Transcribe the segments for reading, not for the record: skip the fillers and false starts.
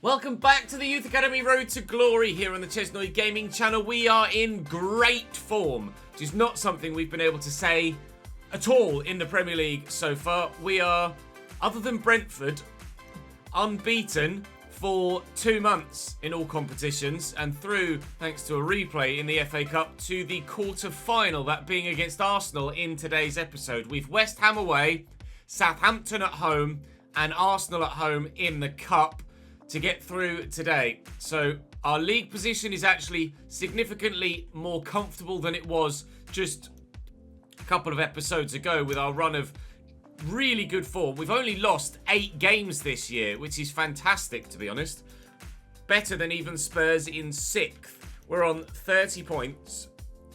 Welcome back to the Youth Academy Road to Glory here on the ChesnoidGaming channel. We are in great form, which is not something we've been able to say at all in the Premier League so far. We are, other than Brentford, unbeaten for 2 months in all competitions and through, thanks to a replay in the FA Cup, to the quarter-final, that being against Arsenal in today's episode. We've West Ham away, Southampton at home and Arsenal at home in the Cup to get through today. So our league position is actually significantly more comfortable than it was just a couple of episodes ago with our run of really good form. We've only lost 8 games this year, which is fantastic, to be honest. Better than even Spurs in 6th. We're on 30 points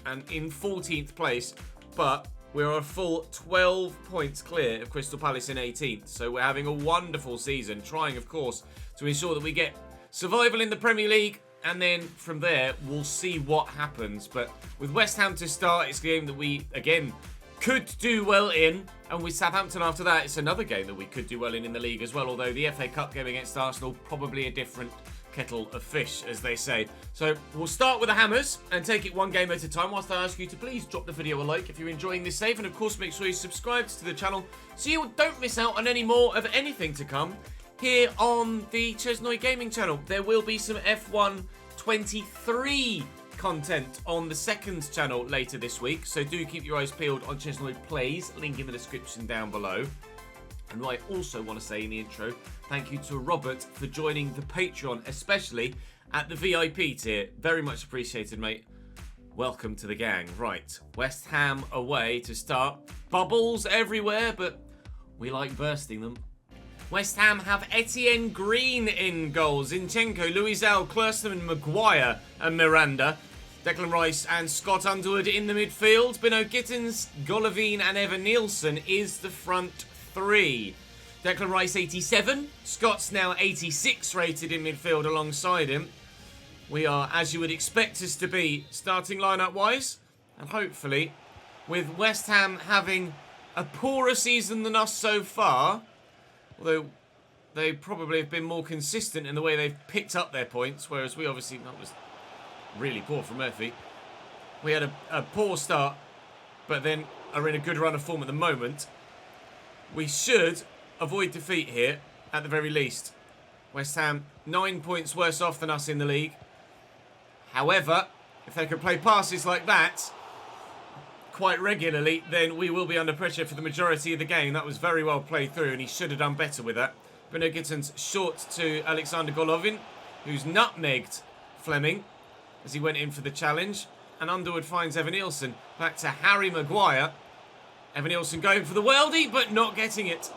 and in 14th place, but we're a full 12 points clear of Crystal Palace in 18th. So we're having a wonderful season, trying, of course, to ensure that we get survival in the Premier League, and then from there, we'll see what happens. But with West Ham to start, it's a game that we, again, could do well in. And with Southampton after that, it's another game that we could do well in the league as well. Although the FA Cup game against Arsenal, probably a different kettle of fish, as they say. So we'll start with the hammers and take it one game at a time, whilst I ask you to please drop the video a like if you're enjoying this save, and of course make sure you subscribe to the channel so you don't miss out on any more of anything to come here on the ChesnoidGaming channel. There will be some F1 23 content on the second channel later this week, so do keep your eyes peeled on Chesnoid Plays, link in the description down below. And I also want to say in the intro, thank you to Robert for joining the Patreon, especially at the VIP tier. Very much appreciated, mate. Welcome to the gang. Right, West Ham away to start. Bubbles everywhere, but we like bursting them. West Ham have Etienne Green in goals. Zinchenko, Luizal, Klerston, Maguire and Miranda. Declan Rice and Scott Underwood in the midfield. Beno Gittins, Golovin and Evan Nielsen is the front 3. Declan Rice 87. Scott's now 86 rated in midfield alongside him. We are, as you would expect us to be, starting lineup wise. And hopefully, with West Ham having a poorer season than us so far, although they probably have been more consistent in the way they've picked up their points, whereas we obviously, that was really poor from Murphy. We had a poor start, but then are in a good run of form at the moment. We should avoid defeat here, at the very least. West Ham, 9 points worse off than us in the league. However, if they can play passes like that quite regularly, then we will be under pressure for the majority of the game. That was very well played through, and he should have done better with that. Beno Gittins short to Alexander Golovin, who's nutmegged Fleming as he went in for the challenge. And Underwood finds Evan Nielsen. Back to Harry Maguire. Evan Nielsen going for the worldie, but not getting it.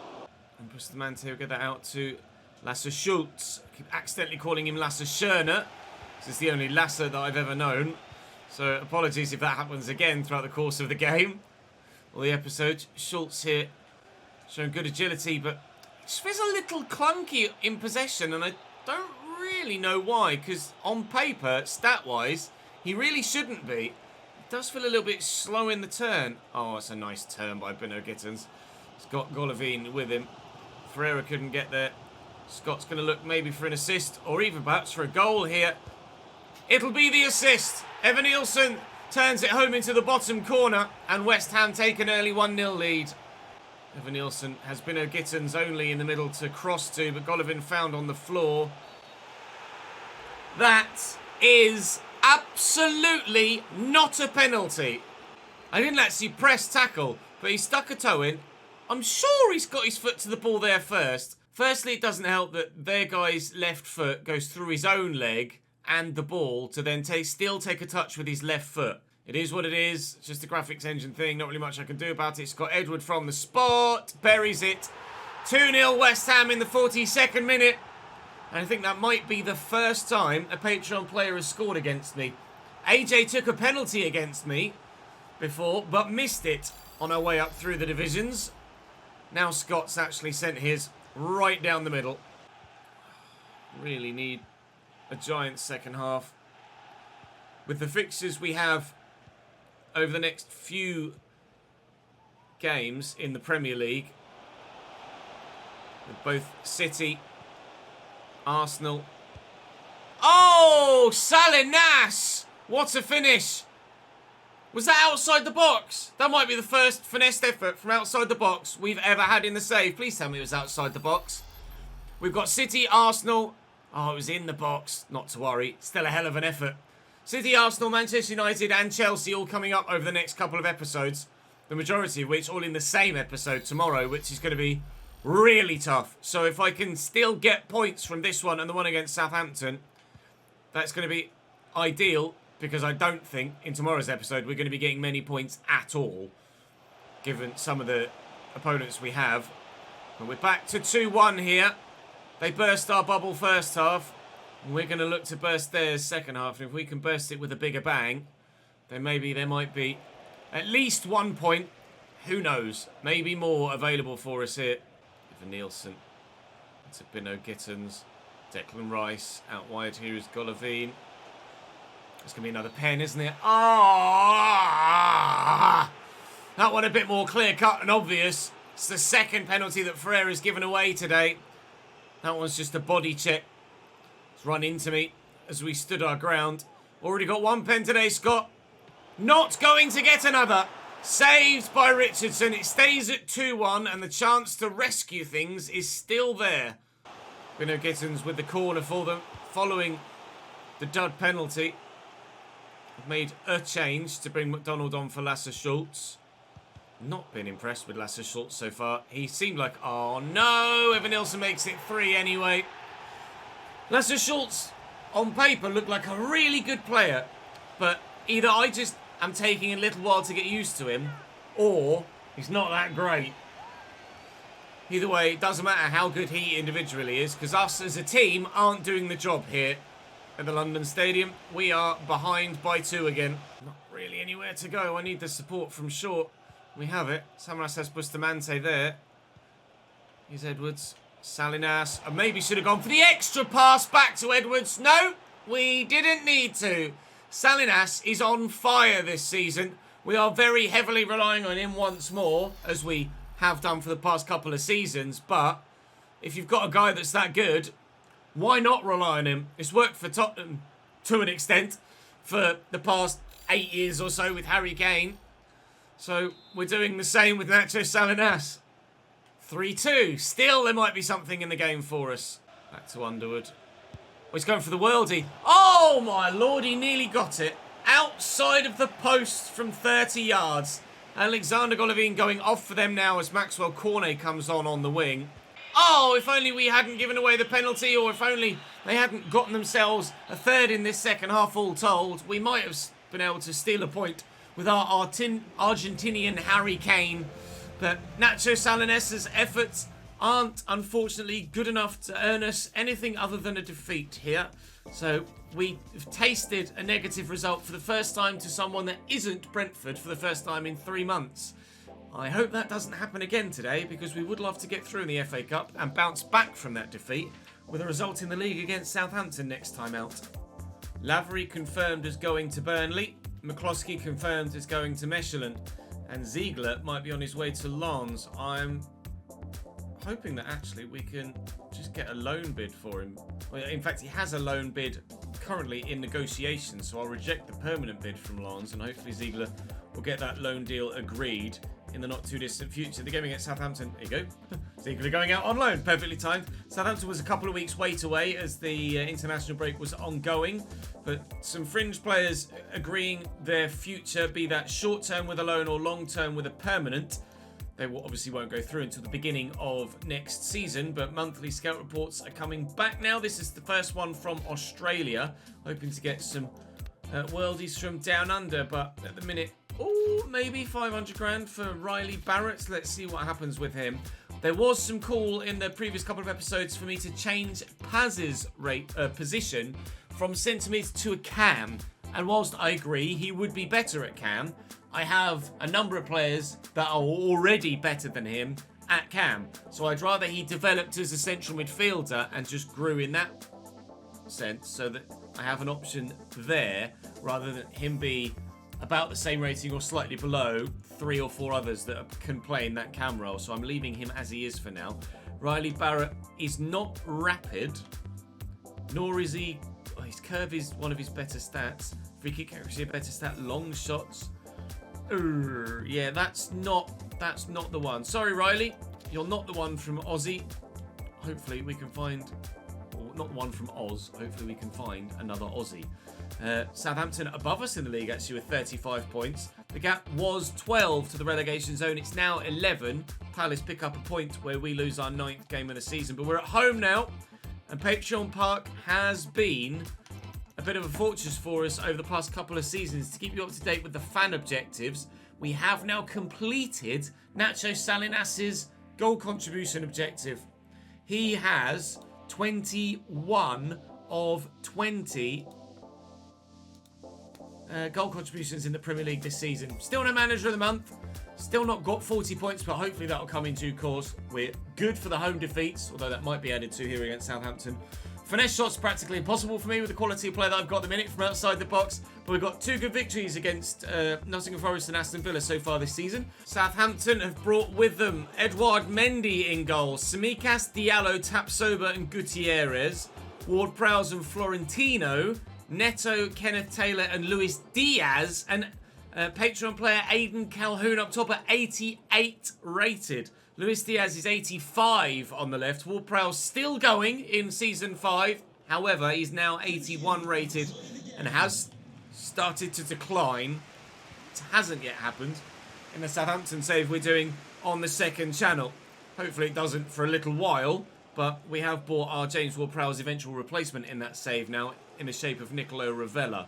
And Bustamante will get that out to Lasse Schultz. I keep accidentally calling him Lasse Schörner. This is the only Lasse that I've ever known. So apologies if that happens again throughout the course of the game or the episode. Schultz here showing good agility, but just feels a little clunky in possession, and I don't really know why, because on paper, stat-wise, he really shouldn't be. It does feel a little bit slow in the turn. Oh, it's a nice turn by Beno Gittins. He's got Golovin with him. Ferreira couldn't get there. Scott's going to look maybe for an assist, or even perhaps for a goal here. It'll be the assist. Evan Nielsen turns it home into the bottom corner, and West Ham take an early 1-0 lead. Evan Nielsen has Beno Gittins only in the middle to cross to, but Golovin found on the floor. That is absolutely not a penalty. I didn't actually press tackle, but he stuck a toe in. I'm sure he's got his foot to the ball there first. Firstly, it doesn't help that their guy's left foot goes through his own leg and the ball to then still take a touch with his left foot. It is what it is. It's just a graphics engine thing. Not really much I can do about it. Scott Edward from the spot. Buries it. 2-0 West Ham in the 42nd minute. And I think that might be the first time a Patreon player has scored against me. AJ took a penalty against me before, but missed it on our way up through the divisions. Now Scott's actually sent his right down the middle. Really need a giant second half. With the fixtures we have over the next few games in the Premier League, with both City, Arsenal Oh, Salinas! What a finish. Was that outside the box? That might be the first finessed effort from outside the box we've ever had in the save. Please tell me it was outside the box. We've got City, Arsenal. Oh, it was in the box. Not to worry. Still a hell of an effort. City, Arsenal, Manchester United and Chelsea all coming up over the next couple of episodes. The majority of which all in the same episode tomorrow, which is going to be really tough. So if I can still get points from this one and the one against Southampton, that's going to be ideal, because I don't think in tomorrow's episode we're going to be getting many points at all, given some of the opponents we have. And we're back to 2-1 here. They burst our bubble first half. We're going to look to burst theirs second half. And if we can burst it with a bigger bang, then maybe there might be at least 1 point. Who knows? Maybe more available for us here. Ivan Nielsen. It's a Bino Gittins. Declan Rice. Out wide here is Golovin. It's going to be another pen, isn't it? Ah! That one a bit more clear-cut and obvious. It's the second penalty that Ferreira's given away today. That one's just a body check. It's run into me as we stood our ground. Already got 1 pen today, Scott. Not going to get another. Saved by Richardson. It stays at 2-1 and the chance to rescue things is still there. Bino Gittins with the corner for them following the dud penalty. I've made a change to bring McDonald on for Lasse Schultz. Not been impressed with Lasse Schultz so far. He seemed like, oh no, Evan Nielsen makes it 3 anyway. Lasse Schultz, on paper, looked like a really good player. But either I just am taking a little while to get used to him, or he's not that great. Either way, it doesn't matter how good he individually is, because us as a team aren't doing the job here at the London Stadium. We are behind by 2 again. Not really anywhere to go. I need the support from short. We have it. Samaras has Bustamante there. Here's Edwards. Salinas. And maybe should have gone for the extra pass back to Edwards. No, we didn't need to. Salinas is on fire this season. We are very heavily relying on him once more, as we have done for the past couple of seasons. But if you've got a guy that's that good, why not rely on him? It's worked for Tottenham to an extent for the past 8 years or so with Harry Kane. So we're doing the same with Nacho Salinas. 3-2. Still, there might be something in the game for us. Back to Underwood. Oh, he's going for the worldie. Oh, my lord, he nearly got it. Outside of the post from 30 yards. Alexander Golovin going off for them now as Maxwell Cornet comes on the wing. Oh, if only we hadn't given away the penalty, or if only they hadn't gotten themselves a third in this second half all told, we might have been able to steal a point with our Argentinian Harry Kane. But Nacho Salinas' efforts aren't, unfortunately, good enough to earn us anything other than a defeat here. So we've tasted a negative result for the first time to someone that isn't Brentford for the first time in 3 months. I hope that doesn't happen again today, because we would love to get through in the FA Cup and bounce back from that defeat with a result in the league against Southampton next time out. Lavery confirmed as going to Burnley. McCloskey confirmed as going to Mechelen. And Ziegler might be on his way to Lens. I'm hoping that actually we can just get a loan bid for him. Well, in fact, he has a loan bid currently in negotiation, so I'll reject the permanent bid from Lens, and hopefully Ziegler will get that loan deal agreed in the not too distant future. The game against Southampton, there you go. Ziegler going out on loan, perfectly timed. Southampton was a couple of weeks wait away as the international break was ongoing, but some fringe players agreeing their future, be that short term with a loan or long term with a permanent. They obviously won't go through until the beginning of next season, but monthly scout reports are coming back now. This is the first one from Australia, hoping to get some worldies from down under, but at the minute, maybe 500 grand for Riley Barrett. Let's see what happens with him. There was some call in the previous couple of episodes for me to change Paz's position from centre mid to a cam, and whilst I agree he would be better at cam, I have a number of players that are already better than him at cam. So I'd rather he developed as a central midfielder and just grew in that sense, so that I have an option there, rather than him be about the same rating or slightly below 3 or 4 others that can play in that cam role. So I'm leaving him as he is for now. Riley Barrett is not rapid, nor is he... his curve is one of his better stats. Free kick accuracy, a better stat. Long shots. Yeah, that's not the one. Sorry, Riley. You're not the one from Aussie. Hopefully we can find... Or not the one from Oz. Hopefully we can find another Aussie. Southampton above us in the league, actually, with 35 points. The gap was 12 to the relegation zone. It's now 11. Palace pick up a point where we lose our 9th game of the season. But we're at home now. And Patreon Park has been a bit of a fortress for us over the past couple of seasons. To keep you up to date with the fan objectives, we have now completed Nacho Salinas's goal contribution objective. He has 21 of 20 goal contributions in the Premier League this season. Still no manager of the month. Still not got 40 points, but hopefully that'll come in due course. We're good for the home defeats, although that might be added to here against Southampton. Finesse shots practically impossible for me with the quality of play that I've got at the minute from outside the box. But we've got 2 good victories against Nottingham Forest and Aston Villa so far this season. Southampton have brought with them Edouard Mendy in goal, Tsimikas, Diallo, Tapsoba and Gutierrez, Ward-Prowse and Florentino, Neto, Kenneth Taylor and Luis Diaz, and Patreon player Aidan Calhoun up top at 88 rated. Luis Diaz is 85 on the left. Ward-Prowse still going in Season 5. However, he's now 81 rated and has started to decline. It hasn't yet happened in the Southampton save we're doing on the second channel. Hopefully it doesn't for a little while, but we have bought our James Ward-Prowse eventual replacement in that save now in the shape of Nicolo Ravella.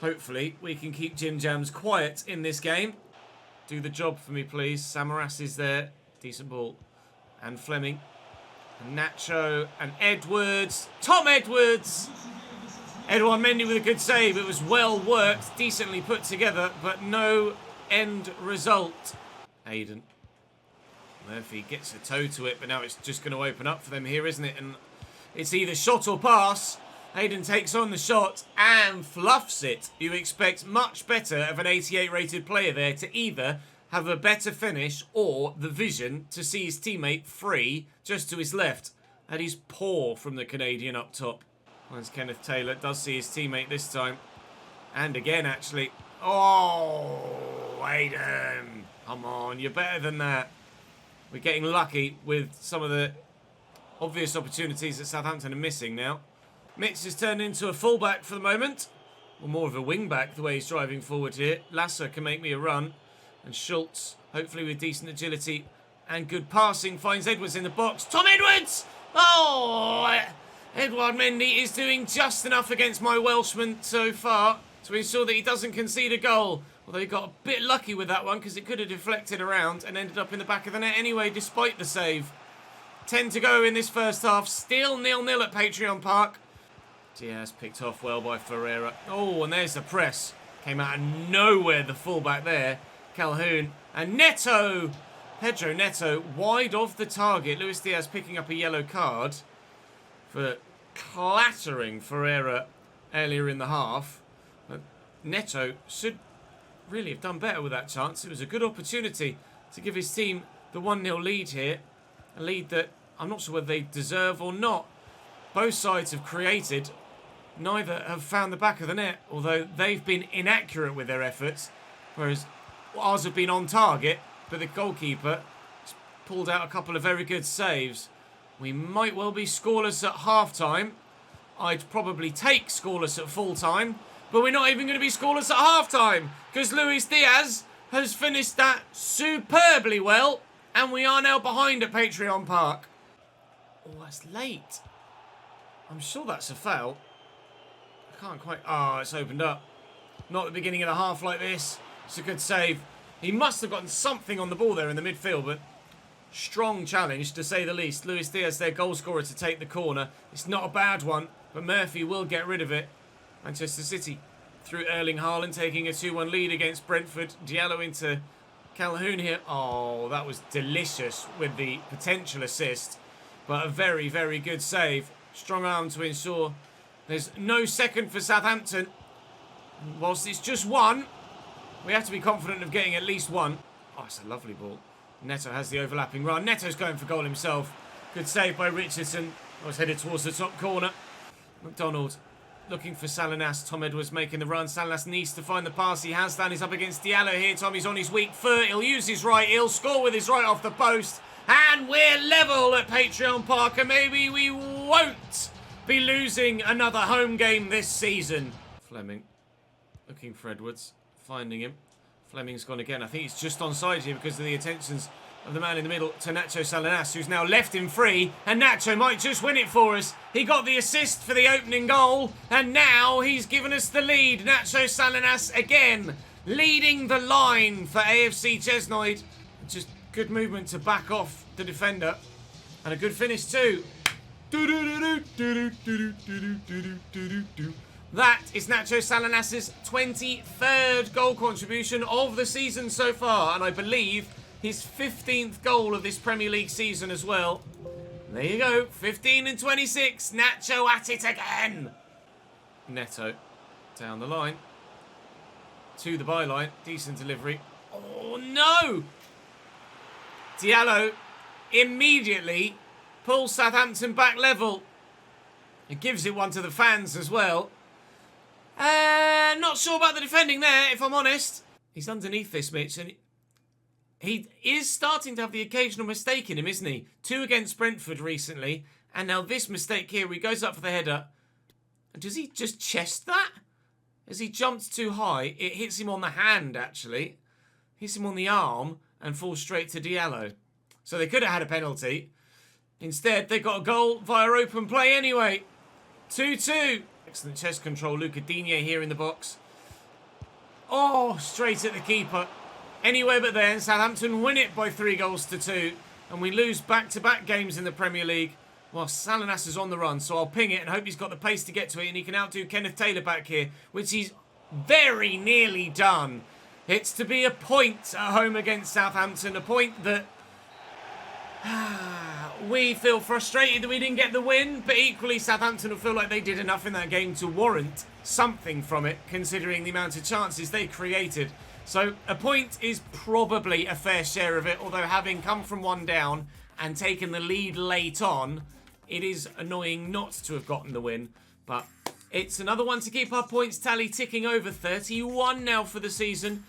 Hopefully we can keep Jim Jams quiet in this game. Do the job for me, please. Samaras is there. Decent ball. And Fleming. And Nacho. And Edwards. Tom Edwards! Edouard Mendy with a good save. It was well worked. Decently put together. But no end result. Aiden. Murphy gets a toe to it. But now it's just going to open up for them here, isn't it? And it's either shot or pass. Hayden takes on the shot and fluffs it. You expect much better of an 88 rated player there to either have a better finish or the vision to see his teammate free just to his left. That is poor from the Canadian up top. Once Kenneth Taylor does see his teammate this time. And again, actually. Oh, Hayden. Come on, you're better than that. We're getting lucky with some of the obvious opportunities that Southampton are missing now. Mitz has turned into a fullback for the moment. Or more of a wing-back the way he's driving forward here. Lasser can make me a run. And Schultz, hopefully with decent agility and good passing, finds Edwards in the box. Tom Edwards! Oh! Edouard Mendy is doing just enough against my Welshman so far to ensure that he doesn't concede a goal. Although he got a bit lucky with that one because it could have deflected around and ended up in the back of the net anyway, despite the save. 10 to go in this first half. Still 0-0 at Patreon Park. Diaz picked off well by Ferreira. Oh, and there's the press. Came out of nowhere, the fullback there. Calhoun. And Neto! Pedro Neto wide of the target. Luis Diaz picking up a yellow card for clattering Ferreira earlier in the half. But Neto should really have done better with that chance. It was a good opportunity to give his team the 1-0 lead here. A lead that I'm not sure whether they deserve or not. Both sides have created. Neither have found the back of the net, although they've been inaccurate with their efforts, whereas ours have been on target, but the goalkeeper has pulled out a couple of very good saves. We might well be scoreless at half-time. I'd probably take scoreless at full-time, but we're not even going to be scoreless at half-time, because Luis Diaz has finished that superbly well, and we are now behind at Patreon Park. Oh, that's late. I'm sure that's a foul. I can't quite... Oh, it's opened up. Not at the beginning of the half like this. It's a good save. He must have gotten something on the ball there in the midfield, but strong challenge, to say the least. Luis Diaz, their goal scorer, to take the corner. It's not a bad one, but Murphy will get rid of it. Manchester City through Erling Haaland, taking a 2-1 lead against Brentford. Diallo into Calhoun here. Oh, that was delicious with the potential assist, but a very, very good save. Strong arm to ensure there's no second for Southampton. Whilst it's just one, we have to be confident of getting at least one. Oh, it's a lovely ball. Neto has the overlapping run. Neto's going for goal himself. Good save by Richardson. I was headed towards the top corner. McDonald looking for Salinas. Tom Edwards making the run. Salinas needs to find the pass. He has done. He's up against Diallo here. Tommy's on his weak foot. He'll use his right. He'll score with his right off the post. And we're level at Patreon Park. And maybe we won't be losing another home game this season. Fleming looking for Edwards. Finding him. Fleming's gone again. I think he's just onside here because of the attentions of the man in the middle to Nacho Salinas, who's now left him free, and Nacho might just win it for us. He got the assist for the opening goal, and now he's given us the lead. Nacho Salinas again leading the line for AFC Chesnoid. Just good movement to back off the defender, and a good finish too. That is Nacho Salinas' 23rd goal contribution of the season so far, and I believe his 15th goal of this Premier League season as well. There you go, 15 and 26. Nacho at it again. Neto down the line to the byline. Decent delivery. Oh no! Diallo immediately pulls Southampton back level. It gives it one to the fans as well. Not sure about the defending there, if I'm honest. He's underneath this, Mitch, and he is starting to have the occasional mistake in him, isn't he? 2 against Brentford recently, and now this mistake here where he goes up for the header. Does he just chest that? As he jumps too high, it hits him on the hand, actually. Hits him on the arm and falls straight to Diallo. So they could have had a penalty. Instead, they got a goal via open play anyway. 2-2. Excellent chest control. Luca Digne here in the box. Oh, straight at the keeper. Anywhere but there. Southampton win it by 3-2. And we lose back-to-back games in the Premier League. While Salinas is on the run. So I'll ping it and hope he's got the pace to get to it. And he can outdo Kenneth Taylor back here. Which he's very nearly done. It's to be a point at home against Southampton. A point that we feel frustrated that we didn't get the win, but equally Southampton will feel like they did enough in that game to warrant something from it, considering the amount of chances they created. So a point is probably a fair share of it, although having come from 1 down and taken the lead late on, it is annoying not to have gotten the win. But it's another one to keep our points tally ticking over. 31 now for the season,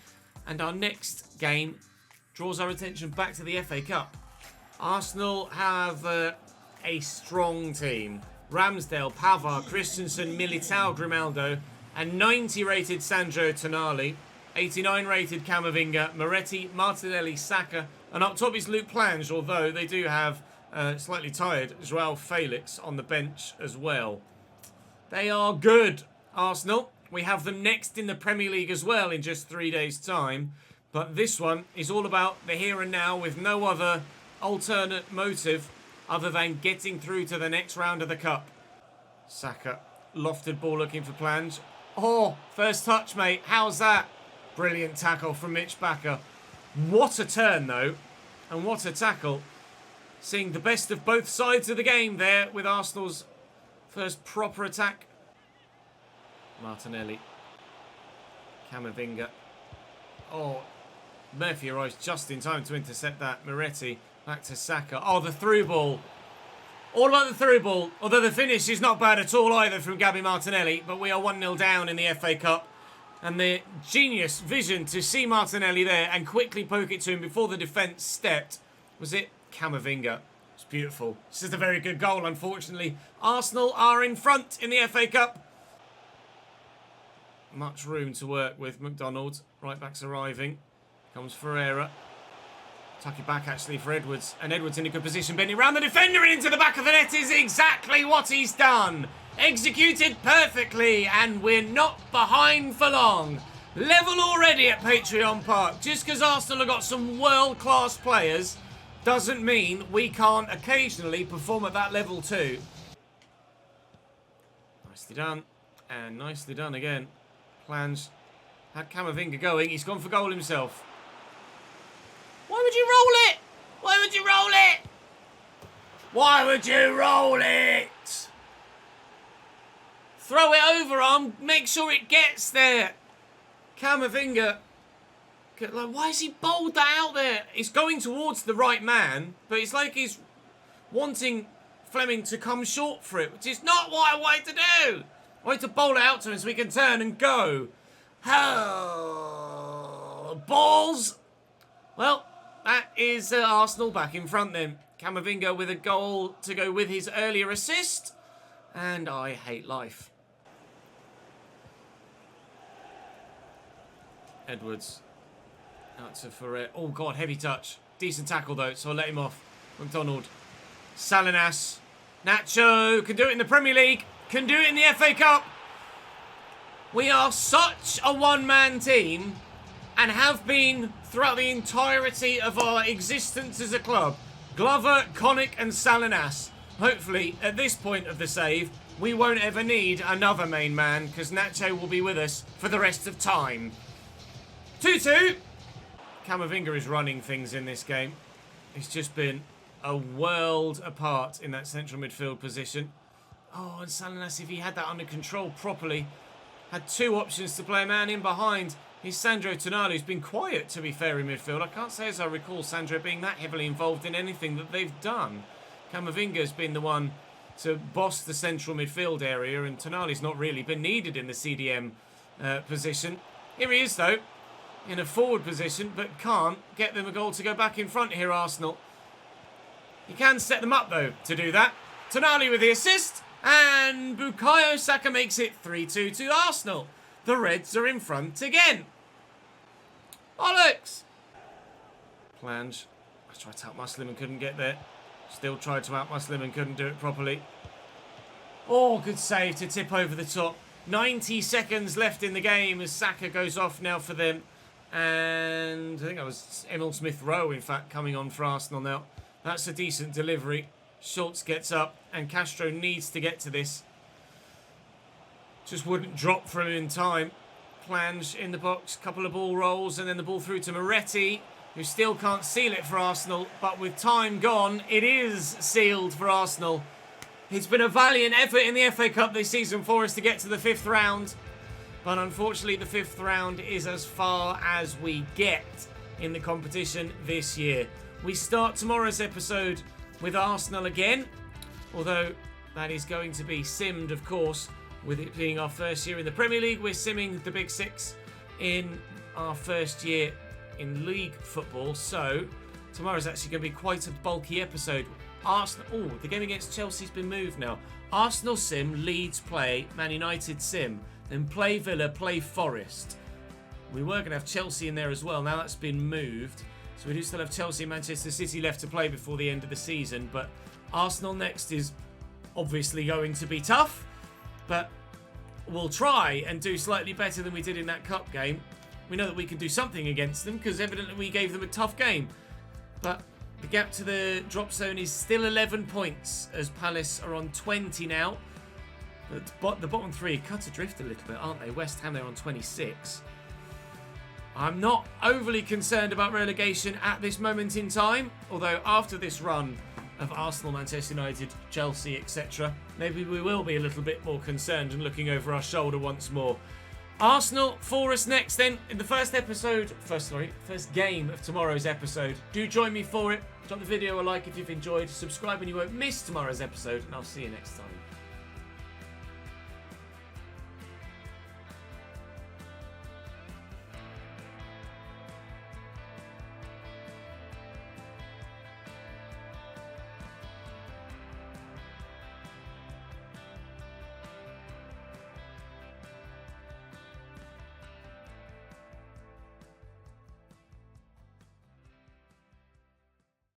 and our next game draws our attention back to the FA Cup. Arsenal have a strong team. Ramsdale, Pavard, Christensen, Militao, Grimaldo, and 90 rated Sandro Tonali, 89 rated Camavinga, Moretti, Martinelli, Saka, and up top is Luke Plange, although they do have slightly tired Joao Felix on the bench as well. They are good, Arsenal. We have them next in the Premier League as well in just 3 days' time, but this one is all about the here and now with no other alternate motive other than getting through to the next round of the cup. Saka, lofted ball looking for Plange. Oh, first touch, mate. How's that? Brilliant tackle from Mitch Bakker. What a turn, though, and what a tackle. Seeing the best of both sides of the game there with Arsenal's first proper attack. Martinelli. Camavinga. Oh, Murphy arrives just in time to intercept that. Moretti. Back to Saka. Oh, the through ball. All about the through ball. Although the finish is not bad at all either from Gabby Martinelli. But we are 1-0 down in the FA Cup. And the genius vision to see Martinelli there and quickly poke it to him before the defence stepped. Was it Camavinga? It's beautiful. This is a very good goal, unfortunately. Arsenal are in front in the FA Cup. Much room to work with. McDonald. Right back's arriving. Comes Ferreira. Tuck it back, actually, for Edwards. And Edwards in a good position, bending around the defender and into the back of the net is exactly what he's done. Executed perfectly, and we're not behind for long. Level already at Patreon Park. Just because Arsenal have got some world-class players doesn't mean we can't occasionally perform at that level too. Nicely done. And nicely done again. Plans had Camavinga going. He's gone for goal himself. Why would you roll it? Why would you roll it? Why would you roll it? Throw it over arm. Make sure it gets there. Camavinga. Like, why has he bowled that out there? It's going towards the right man, but it's like he's wanting Fleming to come short for it, which is not what I wanted to do. I want to bowl it out to him so we can turn and go. Oh, balls. Well, that is Arsenal back in front then. Camavinga with a goal to go with his earlier assist. And I hate life. Edwards. Out to Ferret. Oh, God, heavy touch. Decent tackle, though, so I'll let him off. McDonald. Salinas. Nacho. Can do it in the Premier League. Can do it in the FA Cup. We are such a one-man team and have been throughout the entirety of our existence as a club. Glover, Connick and Salinas. Hopefully, at this point of the save, we won't ever need another main man because Nacho will be with us for the rest of time. 2-2. Camavinga is running things in this game. It's just been a world apart in that central midfield position. Oh, and Salinas, if he had that under control properly, had two options to play a man in behind. He's Sandro Tonali, who's been quiet, to be fair, in midfield. I can't say as I recall Sandro being that heavily involved in anything that they've done. Camavinga's been the one to boss the central midfield area, and Tonali's not really been needed in the CDM position. Here he is, though, in a forward position, but can't get them a goal to go back in front here, Arsenal. He can set them up, though, to do that. Tonali with the assist, and Bukayo Saka makes it 3-2 to Arsenal. The Reds are in front again. Bollocks! Plange. I tried to outmuscle him and couldn't get there. Still tried to outmuscle him and couldn't do it properly. Oh, good save to tip over the top. 90 seconds left in the game as Saka goes off now for them. And I think that was Emil Smith-Rowe, in fact, coming on for Arsenal now. That's a decent delivery. Schultz gets up and Castro needs to get to this. Just wouldn't drop from him in time. Plange in the box, couple of ball rolls, and then the ball through to Moretti, who still can't seal it for Arsenal. But with time gone, it is sealed for Arsenal. It's been a valiant effort in the FA Cup this season for us to get to the 5th round. But unfortunately, the 5th round is as far as we get in the competition this year. We start tomorrow's episode with Arsenal again, although that is going to be simmed, of course. With it being our first year in the Premier League, we're simming the Big Six in our first year in league football. So tomorrow's actually going to be quite a bulky episode. Arsenal. Oh, the game against Chelsea's been moved now. Arsenal sim, Leeds play, Man United sim, then play Villa, play Forest. We were going to have Chelsea in there as well. Now that's been moved. So we do still have Chelsea and Manchester City left to play before the end of the season. But Arsenal next is obviously going to be tough. But we'll try and do slightly better than we did in that cup game. We know that we can do something against them because evidently we gave them a tough game. But the gap to the drop zone is still 11 points as Palace are on 20 now. But the bottom three are cut adrift a little bit, aren't they? West Ham, they're on 26. I'm not overly concerned about relegation at this moment in time. Although after this run of Arsenal, Manchester United, Chelsea, etc., maybe we will be a little bit more concerned and looking over our shoulder once more. Arsenal for us next then in the first game of tomorrow's episode. Do join me for it. Drop the video a like if you've enjoyed. Subscribe and you won't miss tomorrow's episode, and I'll see you next time.